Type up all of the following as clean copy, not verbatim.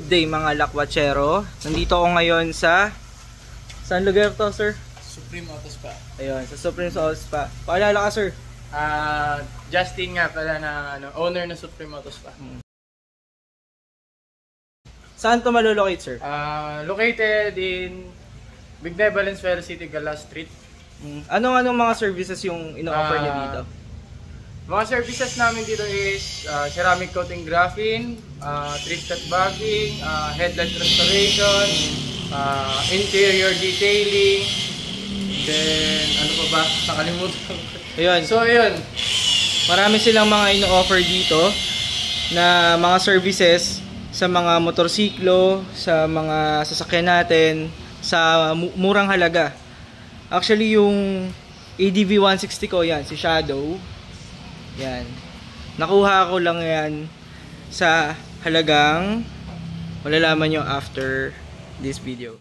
Good day mga lakwachero. Nandito ako ngayon sa... Saan lugar to, sir? Supreme Auto Spa. Ayun, sa Supreme Auto Spa. Paalala ka, sir. Justin nga pala na owner ng Supreme Auto Spa. Saan to malolocate, sir? Located in Bignay, Valenzuela City, Galas Street. Anong mga services yung ino-offer niyo dito? Mga services namin dito is ceramic coating graphene, tristat bagging, headlight restoration, interior detailing, then ano pa ba? Nakalimutan ko. Ayun. So ayun. Marami silang mga ino-offer dito na mga services sa mga motorsiklo, sa mga sasakyan natin, sa murang halaga. Actually yung ADV 160 ko yan, si Shadow. Yan. Nakuha ko lang yan sa halagang malalaman nyo after this video.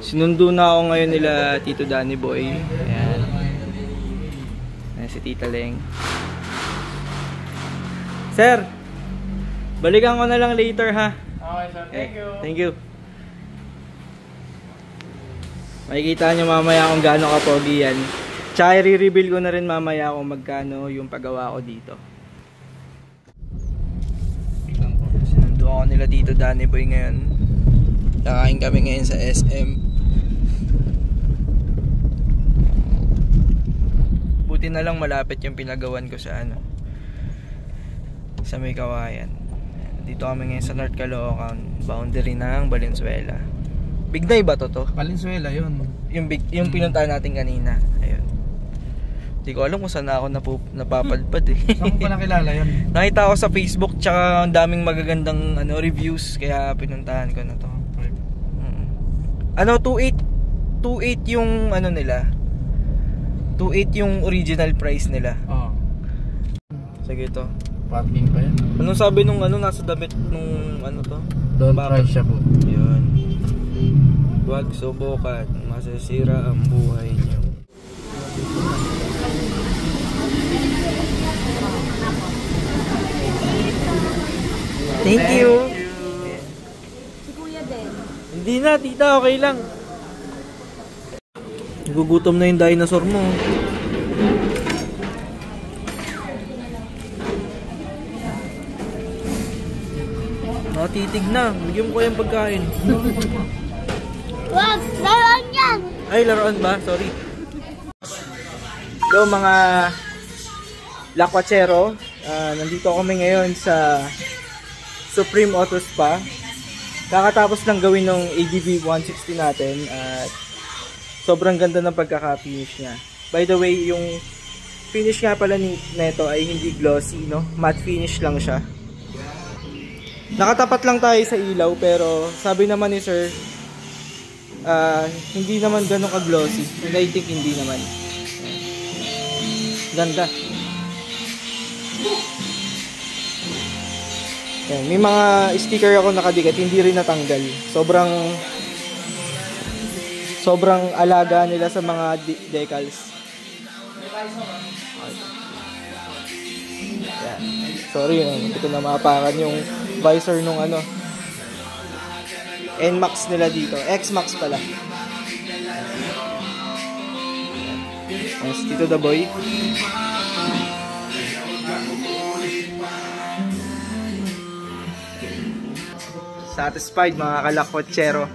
Sinundo na ako ngayon nila Tito Danny Boy. Ayan. Ayan si Tita Leng. Sir, balikan ko na lang later ha. Okay sir, thank you. Thank you. Makikita nyo mamaya kung gaano kapogi yan. Tsaka i-reveal ko na rin mamaya kung magkano yung paggawa ko dito. Sinundo ako nila Tito Danny Boy ngayon. Nakain kami ngayon sa SM. Buti na lang malapit yung pinagawan ko sa sa may Kawayan. Dito kami ngayon sa North Caloocan, boundary ng Valenzuela. Bignay ba to? Valenzuela yun. Yung pinuntahan natin kanina. Ayun. Hindi ko alam kung saan ako napapadpad eh. Saan ko pa nakilala yun? Nakita ko sa Facebook tsaka ang daming magagandang reviews kaya pinuntahan ko na to. 2.8 yung nila. 2.8 yung original price nila. Oo. Sige to. Parking pa yan. Anong sabi nung nasa damit nung to? Don't try siya po. Yun. Huwag subukan. Masasira ang buhay niyo. Thank you. Si Kuya din. Hindi na, tita. Okay lang. Gugutom na yung dinosaur mo. Nakatitig na. Bigyan mo ko yung pagkain. Wag! Laruan yan! Ay, laruan ba? Sorry. Hello mga lakwachero. Nandito kami ngayon sa Supreme Auto Spa. Kakatapos lang gawin ng ADV 160 natin at sobrang ganda ng pagkaka-finish niya. By the way, yung finish nga pala nito ay hindi glossy, no? Matte finish lang siya. Nakatapat lang tayo sa ilaw pero sabi naman ni sir hindi naman ganun ka-glossy. And I think hindi naman. Ganda. Yan, may mga sticker ako nakadikit, hindi rin natanggal. Sobrang alaga nila sa mga decals. Yan. Sorry, hindi ko na maapakan yung visor nung NMAX nila dito. X-Max pala. Yes, Tito the Boy. Satisfied mga kalakwatsero.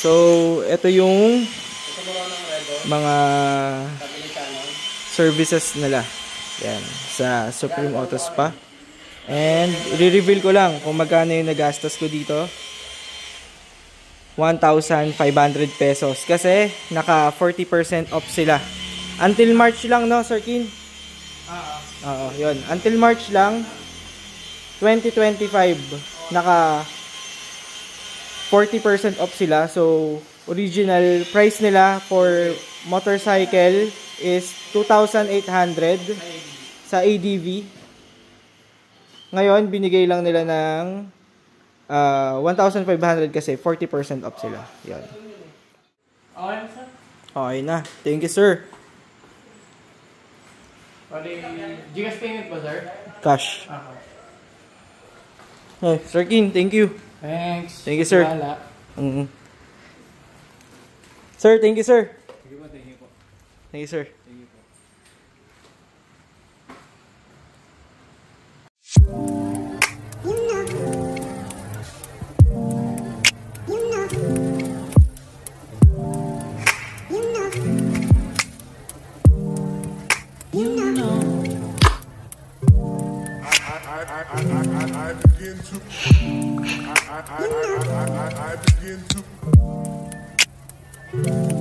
So, ito yung mga services nila. Yan, sa Supreme Auto Spa. And, i-reveal ko lang kung magkano yung nagastos ko dito. 1,500 pesos. Kasi, naka 40% off sila. Until March lang, no, Sir Kin? Oo, yun. Until March lang, 2025, naka 40% off sila. So, original price nila for motorcycle is 2,800 sa ADV. Ngayon, binigay lang nila ng 1,500 kasi 40% off sila. Yan. Okay na, sir? Okay na. Thank you, sir. Gcash payment ba, sir? Cash. Okay. Hey, Sir Kin, thank you. Thanks. Thank you, sir. Wala. Sir, thank you, sir. Thank you po, thank you po. Thank you, sir. Thank you po. I begin to